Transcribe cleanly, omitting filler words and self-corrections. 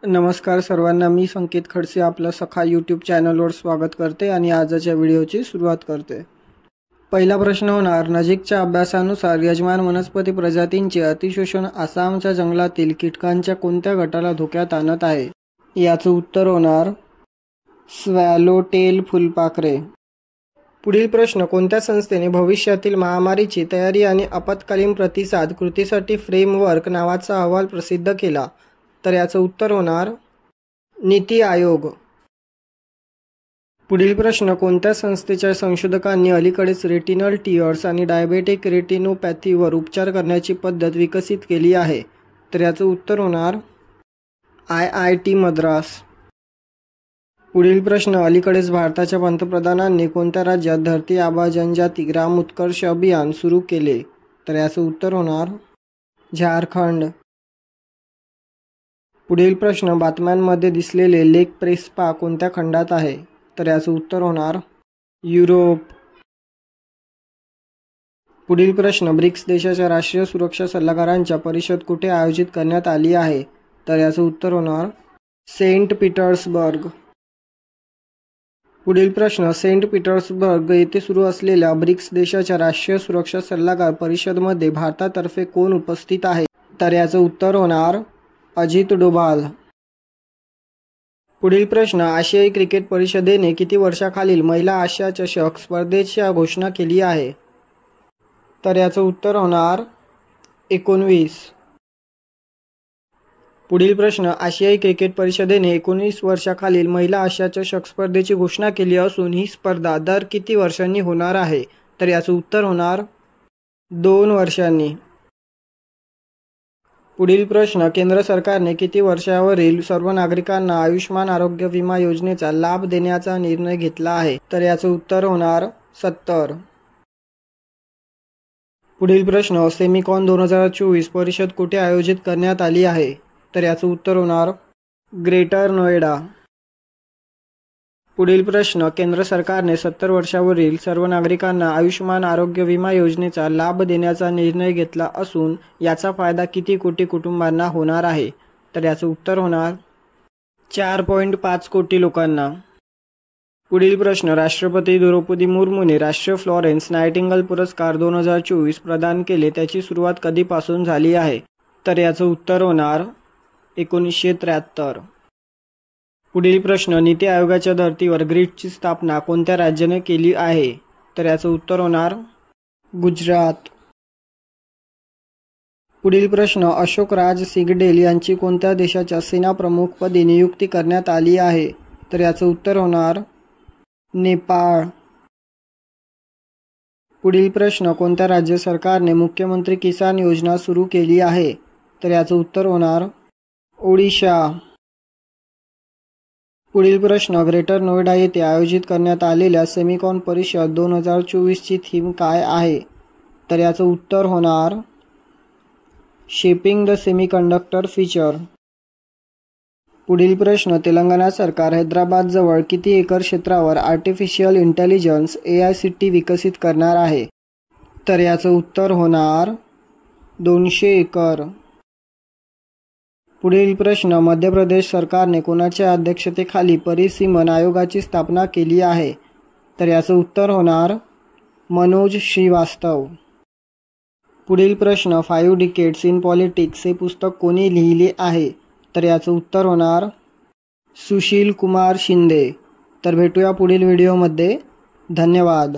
नमस्कार सर्वांना, मी संकेत खडसे आपलं सखा यूट्यूब चॅनलवर स्वागत करते आणि आजच्या व्हिडिओची सुरुवात करते। पहिला प्रश्न होणार, नजीकच्या अभ्यासानुसार यजमान वनस्पती प्रजातींचे अतिशोषण आसामच्या जंगलातील कीटकांच्या कोणत्या गटाला धोक्यात आणत आहे? याचं उत्तर होणार स्वॅलोटेल फुलपाखरे। पुढील प्रश्न, कोणत्या संस्थेने भविष्यातील महामारीची तयारी आणि आपत्कालीन प्रतिसाद कृतीसाठी फ्रेमवर्क नावाचा अहवाल प्रसिद्ध केला? तर याचं उत्तर होणार नीति आयोग। पुढील प्रश्न, कोणत्या संस्थेच्या संशोधकांनी अलीकडेच रेटिनल टियर्स आणि डायबेटिक रेटिनोपॅथीवर उपचार करण्याची पद्धत विकसित केली आहे? तर याचं उत्तर होणार IIT मद्रास। पुढील प्रश्न, अलीकडेच भारताच्या पंतप्रधानांनी कोणत्या राज्यात धरती आबा जनजाती ग्राम उत्कर्ष अभियान सुरू केले? तर याचं उत्तर होणार झारखंड। पुढील प्रश्न, बातम्यांमध्ये दिसलेले लेक प्रेस्पा कोणत्या खंडात आहे? तर याचं उत्तर होणार युरोप। पुढील प्रश्न, ब्रिक्स देशाच्या राष्ट्रीय सुरक्षा सल्लागारांच्या परिषद कुठे आयोजित करण्यात आली आहे? तर याचं उत्तर होणार सेंट पीटर्सबर्ग। पुढील प्रश्न, सेंट पीटर्सबर्ग येथे सुरू असलेल्या ब्रिक्स देशाच्या राष्ट्रीय सुरक्षा सल्लागार परिषदेमध्ये भारतातर्फे कोण उपस्थित आहे? तर याचं उत्तर होणार अजित डोभाल। पुढील प्रश्न, आशियाई क्रिकेट परिषदेने किती वर्षाखालील महिला आशिया चषक स्पर्धेची घोषणा केली आहे? तर याचं उत्तर होणार 19। पुढील प्रश्न, आशियाई क्रिकेट परिषदेने 19 वर्षाखालील महिला आशिया चषक स्पर्धेची घोषणा केली असून ही स्पर्धा दर किती वर्षांनी होणार आहे? तर याचं उत्तर होणार 2 वर्षांनी। पुढील प्रश्न, केंद्र सरकारने किती वर्षावरील सर्व नागरिकांना आयुष्मान आरोग्य विमा योजनेचा लाभ देण्याचा निर्णय घेतला आहे? तर याचं उत्तर होणार 70। पुढील प्रश्न, सेमिकॉन 2024 परिषद कुठे आयोजित करण्यात आली आहे? तर याचं उत्तर होणार ग्रेटर नोएडा। पुढील प्रश्न, केंद्र सरकारने 70 वर्षावरील सर्व नागरिकांना आयुष्मान आरोग्य विमा योजनेचा लाभ देण्याचा निर्णय घेतला असून याचा फायदा किती कोटी कुटुंबांना होणार आहे? तर याचं उत्तर होणार 4.5 कोटी लोकांना। पुढील प्रश्न, राष्ट्रपती द्रौपदी मुर्मूने राष्ट्रीय फ्लॉरेन्स नाइटिंगेल पुरस्कार 2024 प्रदान केले, त्याची सुरुवात कधीपासून झाली आहे? तर याचं उत्तर होणार 1973। पुढील प्रश्न, नीति आयोगाच्या धर्तीवर ग्रिडची स्थापना कोणत्या राज्याने केली आहे? तर याचं उत्तर होणार गुजरात। पुढील प्रश्न, अशोक राज सिगडेल यांची कोणत्या देशाच्या सेनाप्रमुखपदी नियुक्ती करण्यात आली आहे? तर याचं उत्तर होणार नेपाळ। पुढील प्रश्न, कोणत्या राज्य सरकारने मुख्यमंत्री किसान योजना सुरू केली आहे? तर याचं उत्तर होणार ओडिशा। पुढील प्रश्न, ग्रेटर नोएडा येथे आयोजित करण्यात आलेल्या सेमिकॉन परिषद 2024 ची थीम काय आहे? तर याचं उत्तर होणार शेपिंग द सेमीकंडक्टर फ्युचर। पुढील प्रश्न, तेलंगणा सरकार हैदराबादजवळ किती एकर क्षेत्रावर आर्टिफिशियल इंटेलिजन्स AI सिटी विकसित करणार आहे? तर याचं उत्तर होणार 200 एकर। पुढील प्रश्न, मध्य प्रदेश सरकारने कोणाच्या अध्यक्षतेखाली परिसीमन आयोगाची स्थापना केली आहे? तर याचं उत्तर होणार मनोज श्रीवास्तव। पुढील प्रश्न, 5 डिकेड्स इन पॉलिटिक्स हे पुस्तक कोणी लिहिले आहे? तर याचं उत्तर होणार सुशील कुमार शिंदे। तर भेटूया पुढील व्हिडिओमध्ये। धन्यवाद।